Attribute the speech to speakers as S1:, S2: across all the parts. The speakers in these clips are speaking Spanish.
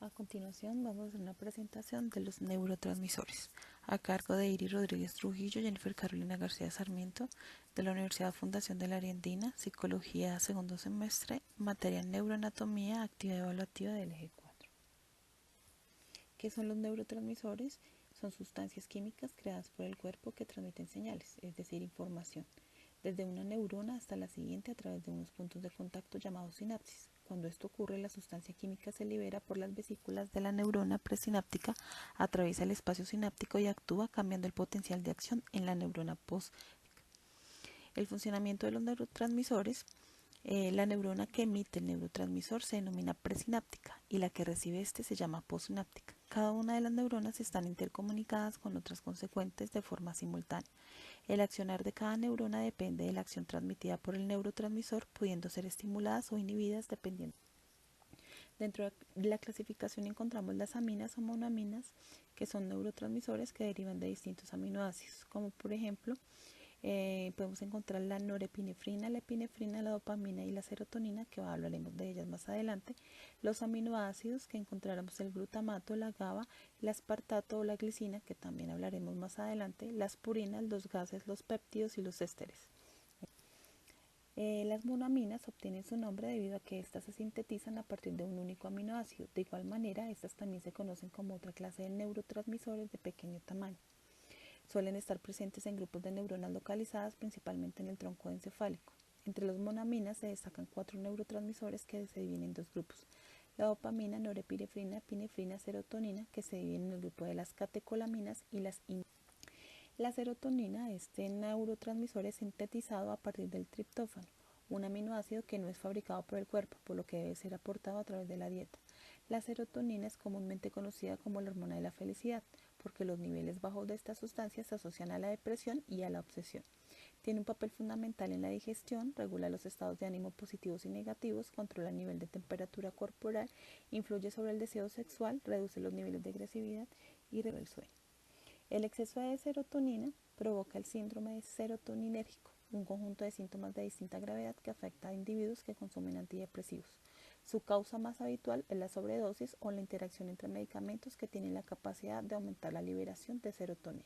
S1: A continuación vamos a hacer una presentación de los neurotransmisores a cargo de Iris Rodríguez Trujillo, Jennifer Carolina García Sarmiento de la Universidad Fundación de la Argentina, Psicología segundo semestre, materia Neuroanatomía, actividad evaluativa del eje 4. ¿Qué son los neurotransmisores? Son sustancias químicas creadas por el cuerpo que transmiten señales, es decir, información, desde una neurona hasta la siguiente a través de unos puntos de contacto llamados sinapsis. Cuando esto ocurre, la sustancia química se libera por las vesículas de la neurona presináptica, atraviesa el espacio sináptico y actúa cambiando el potencial de acción en la neurona post. El funcionamiento de los neurotransmisores. La neurona que emite el neurotransmisor se denomina presináptica y la que recibe este se llama postsináptica. Cada una de las neuronas están intercomunicadas con otras consecuentes de forma simultánea. El accionar de cada neurona depende de la acción transmitida por el neurotransmisor, pudiendo ser estimuladas o inhibidas dependiendo. Dentro de la clasificación encontramos las aminas o monoaminas, que son neurotransmisores que derivan de distintos aminoácidos, como por ejemplo podemos encontrar la norepinefrina, la dopamina y la serotonina, que hablaremos de ellas más adelante. Los aminoácidos, que encontraremos el glutamato, la GABA, el aspartato o la glicina, que también hablaremos más adelante, las purinas, los gases, los péptidos y los ésteres. Las monoaminas obtienen su nombre debido a que éstas se sintetizan a partir de un único aminoácido. De igual manera, estas también se conocen como otra clase de neurotransmisores de pequeño tamaño. Suelen estar presentes en grupos de neuronas localizadas principalmente en el tronco encefálico. Entre los monoaminas se destacan 4 neurotransmisores que se dividen en 2 grupos: la dopamina, norepinefrina, epinefrina, serotonina, que se dividen en el grupo de las catecolaminas y las La serotonina, este neurotransmisor, es sintetizado a partir del triptófano, un aminoácido que no es fabricado por el cuerpo, por lo que debe ser aportado a través de la dieta. La serotonina es comúnmente conocida como la hormona de la felicidad, porque los niveles bajos de esta sustancia se asocian a la depresión y a la obsesión. Tiene un papel fundamental en la digestión, regula los estados de ánimo positivos y negativos, controla el nivel de temperatura corporal, influye sobre el deseo sexual, reduce los niveles de agresividad y regula el sueño. El exceso de serotonina provoca el síndrome de serotoninérgico, un conjunto de síntomas de distinta gravedad que afecta a individuos que consumen antidepresivos. Su causa más habitual es la sobredosis o la interacción entre medicamentos que tienen la capacidad de aumentar la liberación de serotonina.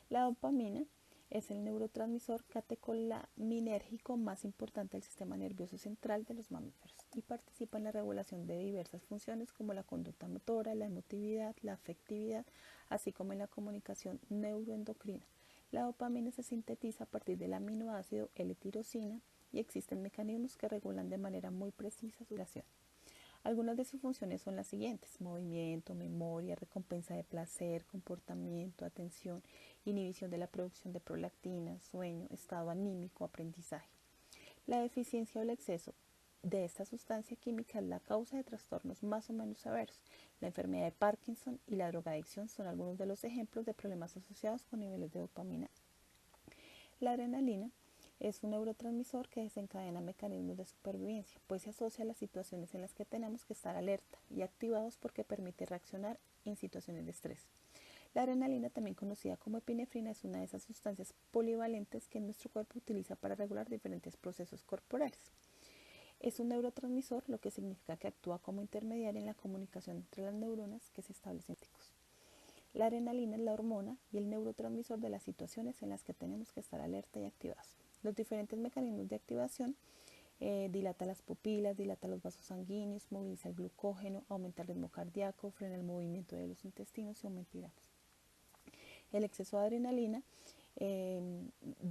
S1: La dopamina es el neurotransmisor catecolaminérgico más importante del sistema nervioso central de los mamíferos y participa en la regulación de diversas funciones como la conducta motora, la emotividad, la afectividad, así como en la comunicación neuroendocrina. La dopamina se sintetiza a partir del aminoácido L-tirosina y existen mecanismos que regulan de manera muy precisa su acción. Algunas de sus funciones son las siguientes: movimiento, memoria, recompensa de placer, comportamiento, atención, inhibición de la producción de prolactina, sueño, estado anímico, aprendizaje. La deficiencia o el exceso de esta sustancia química es la causa de trastornos más o menos severos. La enfermedad de Parkinson y la drogadicción son algunos de los ejemplos de problemas asociados con niveles de dopamina. La adrenalina es un neurotransmisor que desencadena mecanismos de supervivencia, pues se asocia a las situaciones en las que tenemos que estar alerta y activados porque permite reaccionar en situaciones de estrés. La adrenalina, también conocida como epinefrina, es una de esas sustancias polivalentes que nuestro cuerpo utiliza para regular diferentes procesos corporales. Es un neurotransmisor, lo que significa que actúa como intermediario en la comunicación entre las neuronas que se establecen. La adrenalina es la hormona y el neurotransmisor de las situaciones en las que tenemos que estar alerta y activados. Los diferentes mecanismos de activación: dilata las pupilas, dilata los vasos sanguíneos, moviliza el glucógeno, aumenta el ritmo cardíaco, frena el movimiento de los intestinos y aumenta el exceso de adrenalina.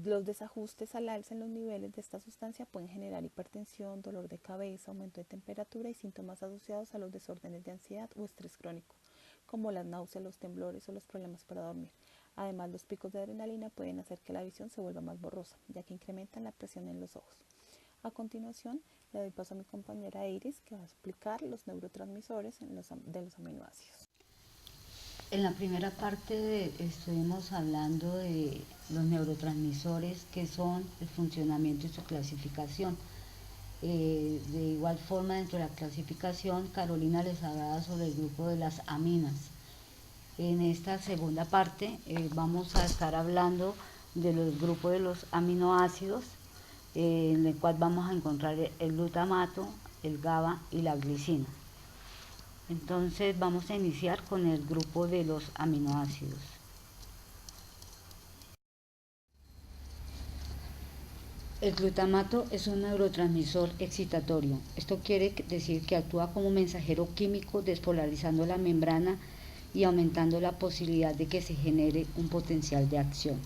S1: Los desajustes al alza en los niveles de esta sustancia pueden generar hipertensión, dolor de cabeza, aumento de temperatura y síntomas asociados a los desórdenes de ansiedad o estrés crónico, como las náuseas, los temblores o los problemas para dormir. Además, los picos de adrenalina pueden hacer que la visión se vuelva más borrosa, ya que incrementan la presión en los ojos. A continuación, le doy paso a mi compañera Iris, que va a explicar los neurotransmisores de los aminoácidos.
S2: En la primera parte estuvimos hablando de los neurotransmisores, qué son, el funcionamiento y su clasificación. De igual forma, dentro de la clasificación, Carolina les hablaba sobre el grupo de las aminas. En esta segunda parte vamos a estar hablando de los grupos de los aminoácidos, en el cual vamos a encontrar el glutamato, el GABA y la glicina. Entonces vamos a iniciar con el grupo de los aminoácidos. El glutamato es un neurotransmisor excitatorio. Esto quiere decir que actúa como mensajero químico despolarizando la membrana y aumentando la posibilidad de que se genere un potencial de acción.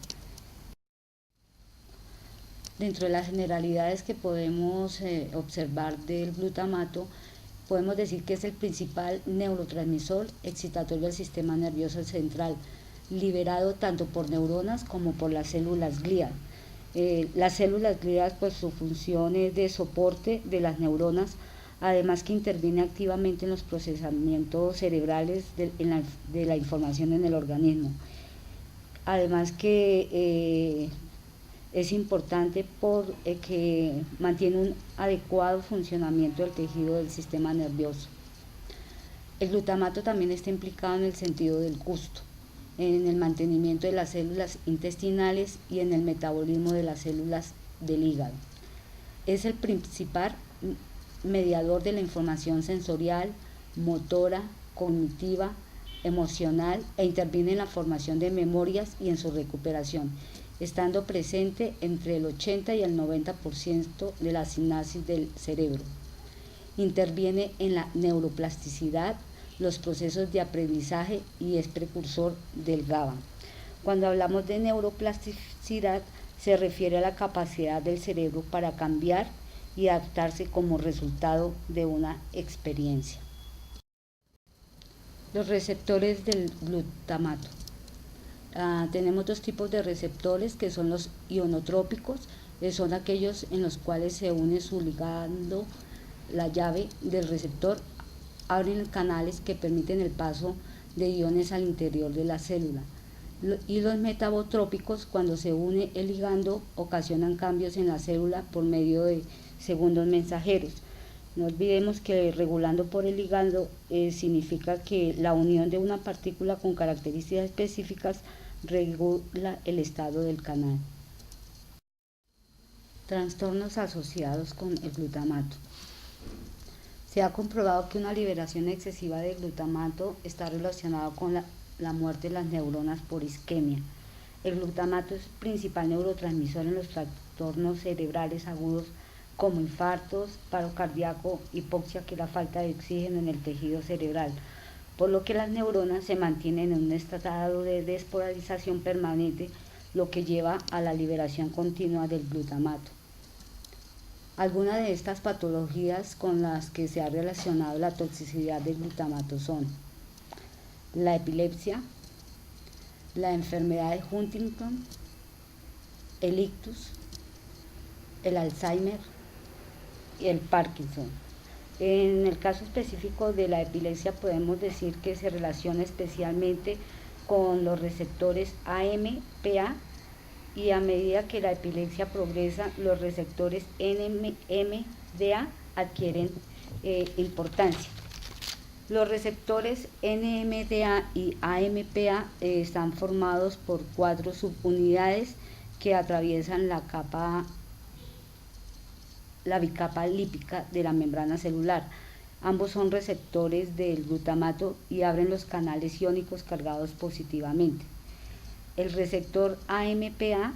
S2: Dentro de las generalidades que podemos observar del glutamato, podemos decir que es el principal neurotransmisor excitatorio del sistema nervioso central, liberado tanto por neuronas como por las células glía. Las células glías, pues su función es de soporte de las neuronas, además que interviene activamente en los procesamientos cerebrales de la información en el organismo. Además que es importante porque mantiene un adecuado funcionamiento del tejido del sistema nervioso. El glutamato también está implicado en el sentido del gusto, en el mantenimiento de las células intestinales y en el metabolismo de las células del hígado. Es el principal mediador de la información sensorial, motora, cognitiva, emocional e interviene en la formación de memorias y en su recuperación, estando presente entre el 80 y el 90% de la sinapsis del cerebro. Interviene en la neuroplasticidad, los procesos de aprendizaje y es precursor del GABA. Cuando hablamos de neuroplasticidad, se refiere a la capacidad del cerebro para cambiar y adaptarse como resultado de una experiencia. Los receptores del glutamato. Tenemos dos tipos de receptores que son los ionotrópicos, que son aquellos en los cuales se une su ligando, la llave del receptor, abren canales que permiten el paso de iones al interior de la célula. Y los metabotrópicos, cuando se une el ligando, ocasionan cambios en la célula por medio de segundos mensajeros. No olvidemos que regulando por el ligando significa que la unión de una partícula con características específicas regula el estado del canal. Trastornos asociados con el glutamato. Se ha comprobado que una liberación excesiva de glutamato está relacionada con la muerte de las neuronas por isquemia. El glutamato es el principal neurotransmisor en los trastornos cerebrales agudos como infartos, paro cardíaco, hipoxia, que es la falta de oxígeno en el tejido cerebral, por lo que las neuronas se mantienen en un estado de despolarización permanente, lo que lleva a la liberación continua del glutamato. Algunas de estas patologías con las que se ha relacionado la toxicidad del glutamato son la epilepsia, la enfermedad de Huntington, el ictus, el Alzheimer y el Parkinson. En el caso específico de la epilepsia podemos decir que se relaciona especialmente con los receptores AMPA, y a medida que la epilepsia progresa, los receptores NMDA adquieren importancia. Los receptores NMDA y AMPA están formados por 4 subunidades que atraviesan la bicapa lípica de la membrana celular. Ambos son receptores del glutamato y abren los canales iónicos cargados positivamente. El receptor AMPA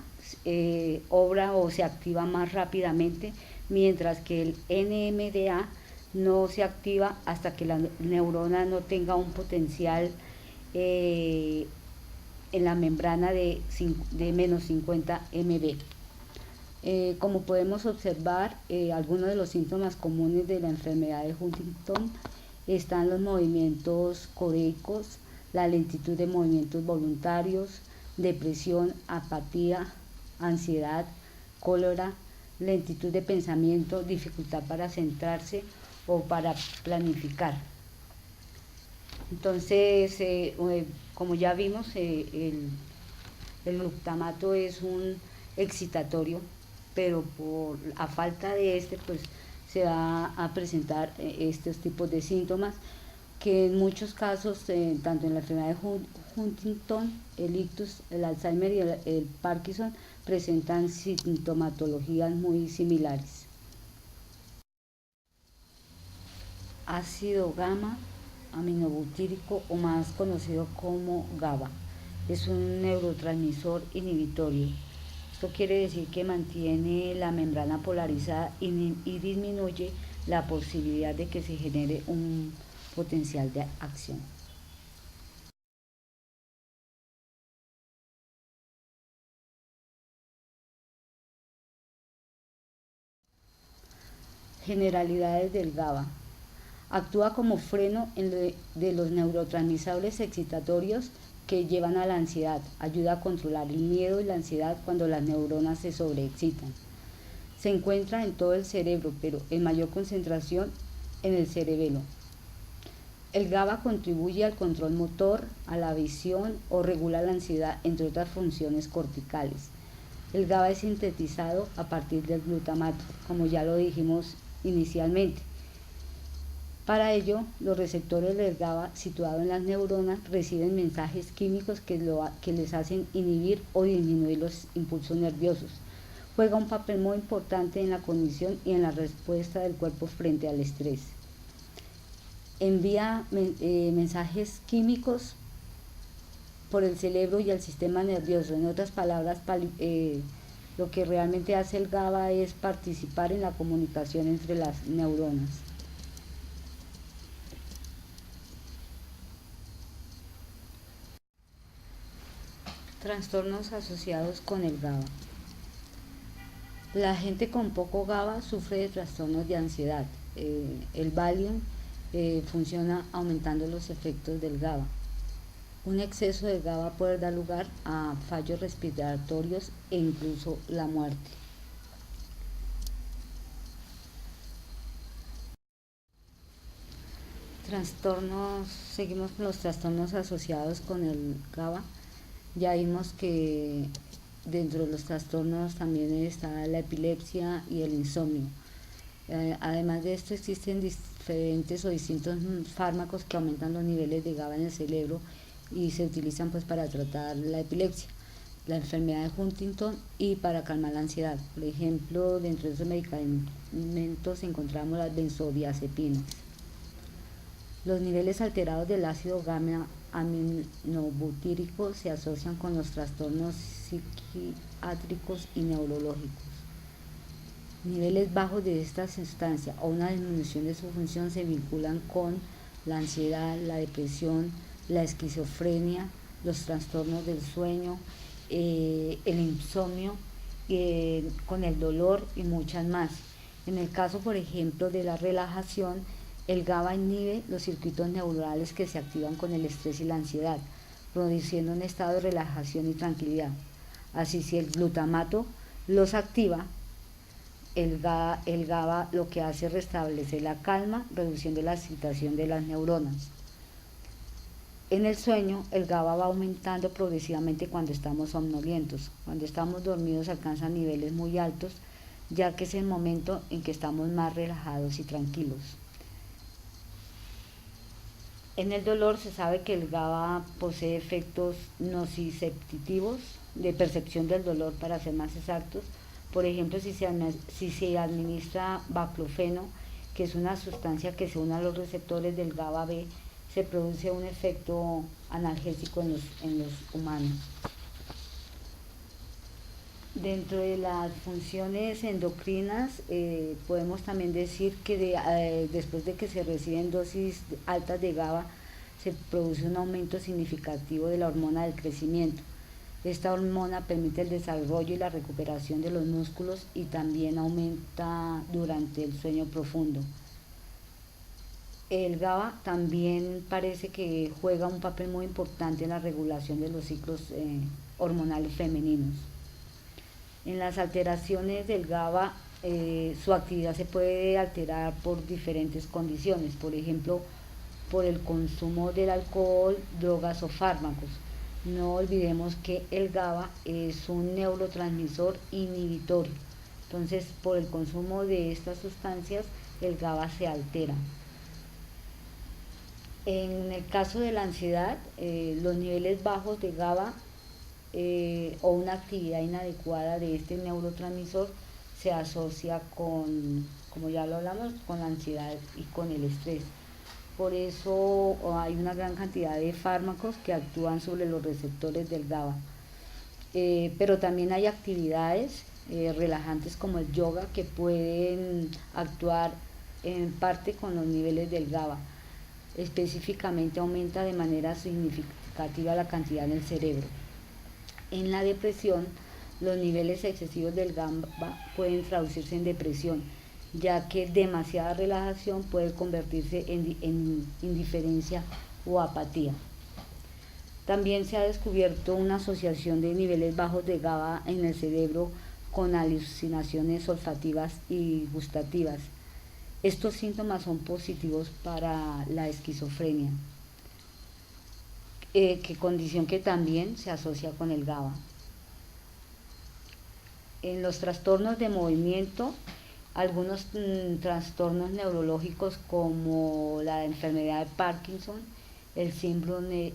S2: obra o se activa más rápidamente, mientras que el NMDA no se activa hasta que la neurona no tenga un potencial en la membrana de menos 50 MB. Como podemos observar, algunos de los síntomas comunes de la enfermedad de Huntington están los movimientos coreicos, la lentitud de movimientos voluntarios, depresión, apatía, ansiedad, cólera, lentitud de pensamiento, dificultad para centrarse o para planificar. Entonces, como ya vimos, el glutamato es un excitatorio, pero a falta de pues se va a presentar estos tipos de síntomas que en muchos casos, tanto en la enfermedad de Huntington, el ictus, el Alzheimer y el Parkinson, presentan sintomatologías muy similares. Ácido gamma aminobutírico o más conocido como GABA. Es un neurotransmisor inhibitorio. Esto quiere decir que mantiene la membrana polarizada y disminuye la posibilidad de que se genere un potencial de acción. Generalidades del GABA. Actúa como freno de los neurotransmisores excitatorios que llevan a la ansiedad. Ayuda a controlar el miedo y la ansiedad cuando las neuronas se sobreexcitan. Se encuentra en todo el cerebro, pero en mayor concentración en el cerebelo. El GABA contribuye al control motor, a la visión o regula la ansiedad, entre otras funciones corticales. El GABA es sintetizado a partir del glutamato, como ya lo dijimos inicialmente. Para ello, los receptores del GABA situados en las neuronas reciben mensajes químicos que les hacen inhibir o disminuir los impulsos nerviosos. Juega un papel muy importante en la cognición y en la respuesta del cuerpo frente al estrés. Envía mensajes químicos por el cerebro y el sistema nervioso. En otras palabras, lo que realmente hace el GABA es participar en la comunicación entre las neuronas. Trastornos asociados con el GABA. La gente con poco GABA sufre de trastornos de ansiedad. El Valium funciona aumentando los efectos del GABA. Un exceso de GABA puede dar lugar a fallos respiratorios e incluso la muerte. Seguimos con los trastornos asociados con el GABA. Ya vimos que dentro de los trastornos también está la epilepsia y el insomnio. Además de esto, existen diferentes o distintos fármacos que aumentan los niveles de GABA en el cerebro y se utilizan pues para tratar la epilepsia, la enfermedad de Huntington y para calmar la ansiedad. Por ejemplo, dentro de esos medicamentos encontramos las benzodiazepinas. Los niveles alterados del ácido gamma aminobutírico se asocian con los trastornos psiquiátricos y neurológicos. Niveles bajos de esta sustancia o una disminución de su función se vinculan con la ansiedad, la depresión, la esquizofrenia, los trastornos del sueño, el insomnio, con el dolor y muchas más. En el caso, por ejemplo, de la relajación, el GABA inhibe los circuitos neuronales que se activan con el estrés y la ansiedad, produciendo un estado de relajación y tranquilidad. Así, si el glutamato los activa, el GABA lo que hace es restablecer la calma, reduciendo la excitación de las neuronas. En el sueño, el GABA va aumentando progresivamente cuando estamos somnolientos. Cuando estamos dormidos alcanza niveles muy altos, ya que es el momento en que estamos más relajados y tranquilos. En el dolor se sabe que el GABA posee efectos nociceptivos de percepción del dolor, para ser más exactos. Por ejemplo, si se administra baclofeno, que es una sustancia que se une a los receptores del GABA B, se produce un efecto analgésico en los humanos. Dentro de las funciones endocrinas, podemos también decir que después de que se reciben dosis altas de GABA, se produce un aumento significativo de la hormona del crecimiento. Esta hormona permite el desarrollo y la recuperación de los músculos y también aumenta durante el sueño profundo. El GABA también parece que juega un papel muy importante en la regulación de los ciclos hormonales femeninos. En las alteraciones del GABA, su actividad se puede alterar por diferentes condiciones, por ejemplo, por el consumo del alcohol, drogas o fármacos. No olvidemos que el GABA es un neurotransmisor inhibitorio, entonces por el consumo de estas sustancias el GABA se altera. En el caso de la ansiedad, los niveles bajos de GABA o una actividad inadecuada de este neurotransmisor se asocia con, como ya lo hablamos, con la ansiedad y con el estrés. Por eso hay una gran cantidad de fármacos que actúan sobre los receptores del GABA. Pero también hay actividades relajantes como el yoga que pueden actuar en parte con los niveles del GABA. Específicamente aumenta de manera significativa la cantidad en el cerebro. En la depresión, los niveles excesivos del GABA pueden traducirse en depresión, ya que demasiada relajación puede convertirse en indiferencia o apatía. También se ha descubierto una asociación de niveles bajos de GABA en el cerebro con alucinaciones olfativas y gustativas. Estos síntomas son positivos para la esquizofrenia, condición que también se asocia con el GABA. En los trastornos de movimiento, algunos trastornos neurológicos como la enfermedad de Parkinson, el síndrome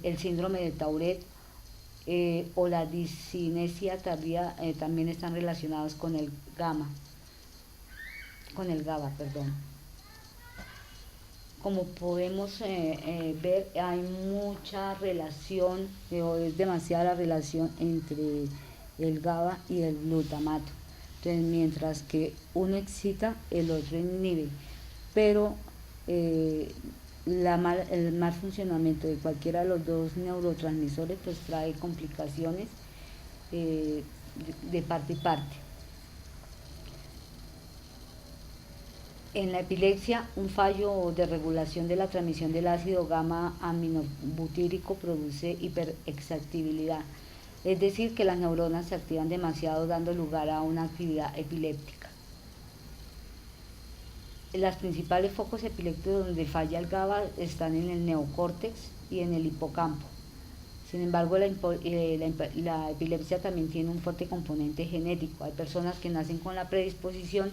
S2: de Tourette o la discinesia tardía también están relacionados con el GABA, perdón. Como podemos ver, hay mucha relación, es demasiada la relación entre el GABA y el glutamato. Entonces, mientras que uno excita, el otro inhibe. Pero el mal funcionamiento de cualquiera de los dos neurotransmisores pues trae complicaciones de parte y parte. En la epilepsia, un fallo de regulación de la transmisión del ácido gamma aminobutírico produce hiperexcitabilidad, es decir, que las neuronas se activan demasiado dando lugar a una actividad epiléptica. Las principales focos epilépticos donde falla el GABA están en el neocórtex y en el hipocampo. Sin embargo, la epilepsia también tiene un fuerte componente genético. Hay personas que nacen con la predisposición,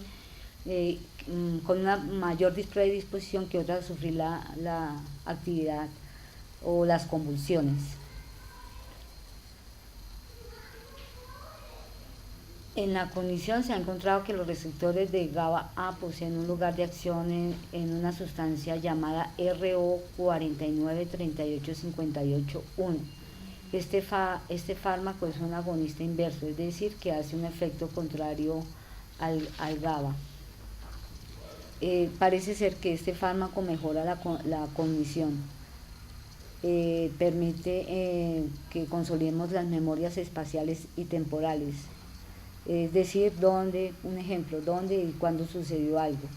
S2: con una mayor predisposición que otras a sufrir la actividad o las convulsiones. En la cognición se ha encontrado que los receptores de GABA-A poseen un lugar de acción en una sustancia llamada RO4938581. Este fármaco es un agonista inverso, es decir, que hace un efecto contrario al GABA. Parece ser que este fármaco mejora la cognición, permite que consolidemos las memorias espaciales y temporales, es decir, un ejemplo, dónde y cuándo sucedió algo.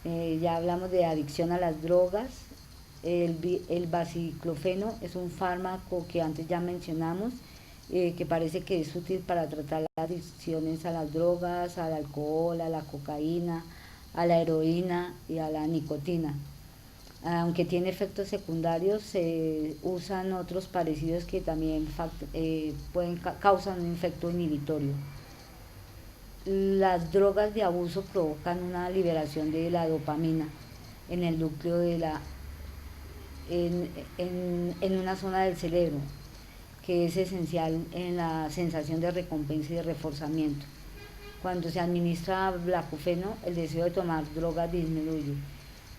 S2: Ya hablamos de adicción a las drogas. El baciclofeno es un fármaco que antes ya mencionamos, que parece que es útil para tratar las adicciones a las drogas, al alcohol, a la cocaína, a la heroína y a la nicotina. Aunque tiene efectos secundarios, se usan otros parecidos que también causan un efecto inhibitorio. Las drogas de abuso provocan una liberación de la dopamina en el núcleo en una zona del cerebro, que es esencial en la sensación de recompensa y de reforzamiento. Cuando se administra baclofeno, el deseo de tomar drogas disminuye.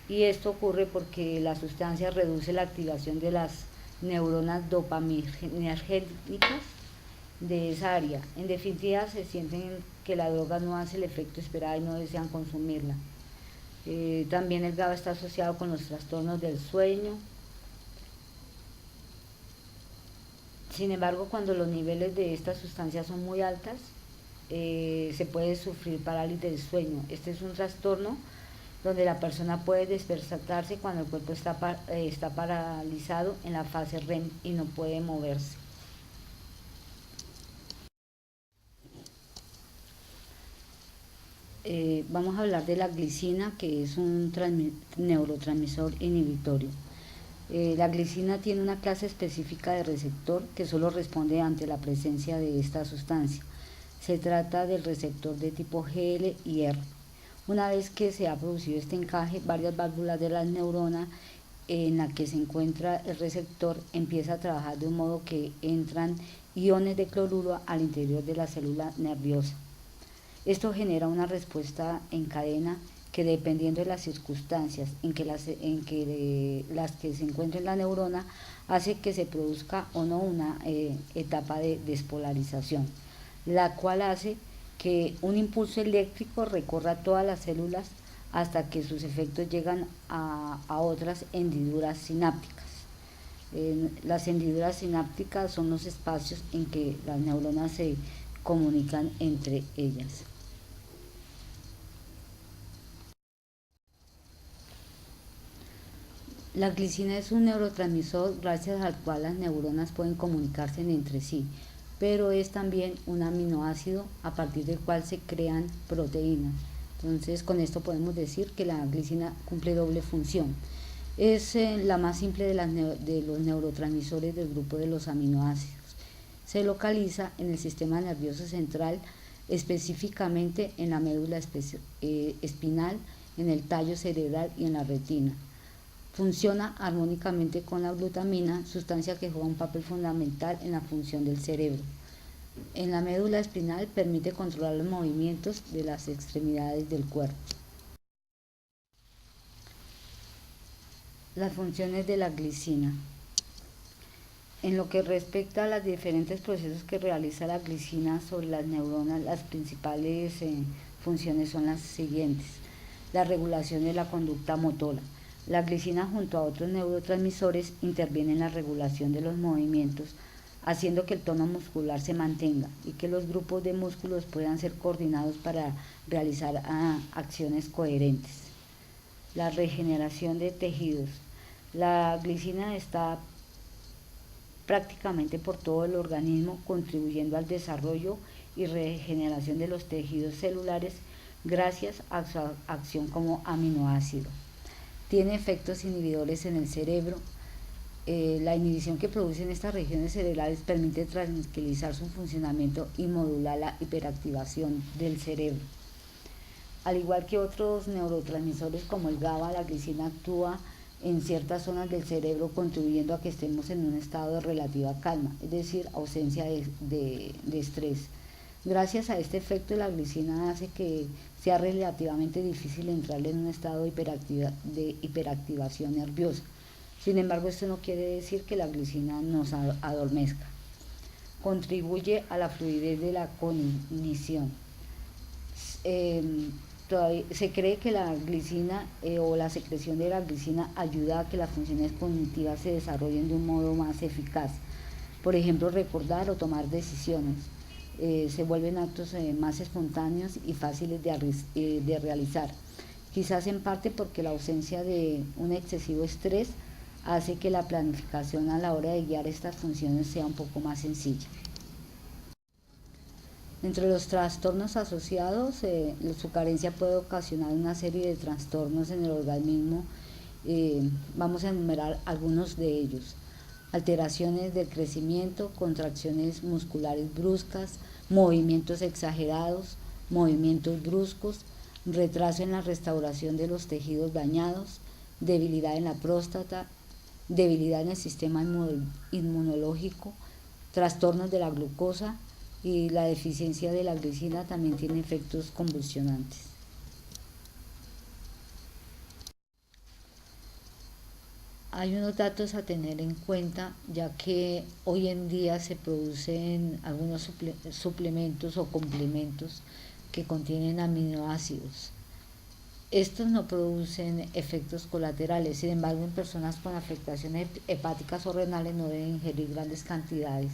S2: Y esto ocurre porque la sustancia reduce la activación de las neuronas dopaminérgicas de esa área. En definitiva, se sienten que la droga no hace el efecto esperado y no desean consumirla. También el GABA está asociado con los trastornos del sueño. Sin embargo, cuando los niveles de estas sustancias son muy altas, se puede sufrir parálisis del sueño. Este es un trastorno donde la persona puede despertarse cuando el cuerpo está paralizado en la fase REM y no puede moverse. Vamos a hablar de la glicina, que es un neurotransmisor inhibitorio. La glicina tiene una clase específica de receptor que solo responde ante la presencia de esta sustancia. Se trata del receptor de tipo GL y R. Una vez que se ha producido este encaje, varias válvulas de las neuronas en la que se encuentra el receptor empieza a trabajar de un modo que entran iones de cloruro al interior de la célula nerviosa. Esto genera una respuesta en cadena que dependiendo de las circunstancias las que se encuentre en la neurona, hace que se produzca o no una etapa de despolarización, la cual hace que un impulso eléctrico recorra todas las células hasta que sus efectos llegan a otras hendiduras sinápticas. Las hendiduras sinápticas son los espacios en que las neuronas se comunican entre ellas. La glicina es un neurotransmisor gracias al cual las neuronas pueden comunicarse entre sí, pero es también un aminoácido a partir del cual se crean proteínas. Entonces, con esto podemos decir que la glicina cumple doble función. Es la más simple de los neurotransmisores del grupo de los aminoácidos. Se localiza en el sistema nervioso central, específicamente en la médula espinal, en el tallo cerebral y en la retina. Funciona armónicamente con la glutamina, sustancia que juega un papel fundamental en la función del cerebro. En la médula espinal permite controlar los movimientos de las extremidades del cuerpo. Las funciones de la glicina. En lo que respecta a los diferentes procesos que realiza la glicina sobre las neuronas, las principales funciones son las siguientes. La regulación de la conducta motora. La glicina junto a otros neurotransmisores interviene en la regulación de los movimientos, haciendo que el tono muscular se mantenga y que los grupos de músculos puedan ser coordinados para realizar acciones coherentes. La regeneración de tejidos. La glicina está prácticamente por todo el organismo, contribuyendo al desarrollo y regeneración de los tejidos celulares gracias a su acción como aminoácido. Tiene efectos inhibidores en el cerebro. La inhibición que producen estas regiones cerebrales permite tranquilizar su funcionamiento y modular la hiperactivación del cerebro. Al igual que otros neurotransmisores como el GABA, la glicina actúa en ciertas zonas del cerebro, contribuyendo a que estemos en un estado de relativa calma, es decir, ausencia de estrés. Gracias a este efecto, la glicina hace que sea relativamente difícil entrar en un estado de hiperactivación nerviosa. Sin embargo, esto no quiere decir que la glicina nos adormezca. Contribuye a la fluidez de la cognición. Se cree que la glicina o la secreción de la glicina ayuda a que las funciones cognitivas se desarrollen de un modo más eficaz. Por ejemplo, recordar o tomar decisiones. Se vuelven actos más espontáneos y fáciles de realizar. Quizás en parte porque la ausencia de un excesivo estrés hace que la planificación a la hora de guiar estas funciones sea un poco más sencilla. Entre los trastornos asociados, su carencia puede ocasionar una serie de trastornos en el organismo. Vamos a enumerar algunos de ellos: alteraciones del crecimiento, contracciones musculares bruscas, movimientos exagerados, movimientos bruscos, retraso en la restauración de los tejidos dañados, debilidad en la próstata, debilidad en el sistema inmunológico, trastornos de la glucosa, y la deficiencia de la glicina también tiene efectos convulsionantes. Hay unos datos a tener en cuenta, ya que hoy en día se producen algunos suplementos o complementos que contienen aminoácidos. Estos no producen efectos colaterales, sin embargo, en personas con afectaciones hepáticas o renales no deben ingerir grandes cantidades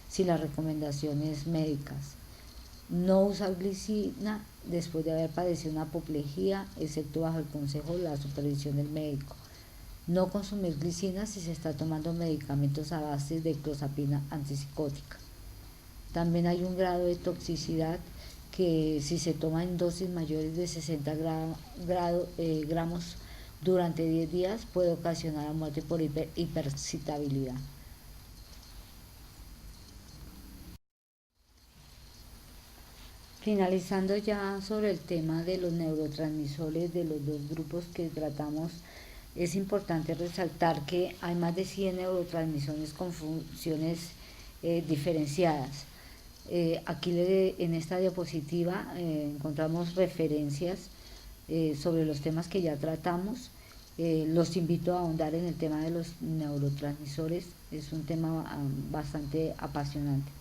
S2: sin las recomendaciones médicas. No usar glicina después de haber padecido una apoplejía, excepto bajo el consejo o la supervisión del médico. No consumir glicina si se está tomando medicamentos a base de clozapina antipsicótica. También hay un grado de toxicidad que si se toma en dosis mayores de 60 gramos durante 10 días puede ocasionar la muerte por hiperexcitabilidad. Finalizando ya sobre el tema de los neurotransmisores de los dos grupos que tratamos, es importante resaltar que hay más de 100 neurotransmisores con funciones diferenciadas. Aquí en esta diapositiva encontramos referencias sobre los temas que ya tratamos. Los invito a ahondar en el tema de los neurotransmisores, es un tema bastante apasionante.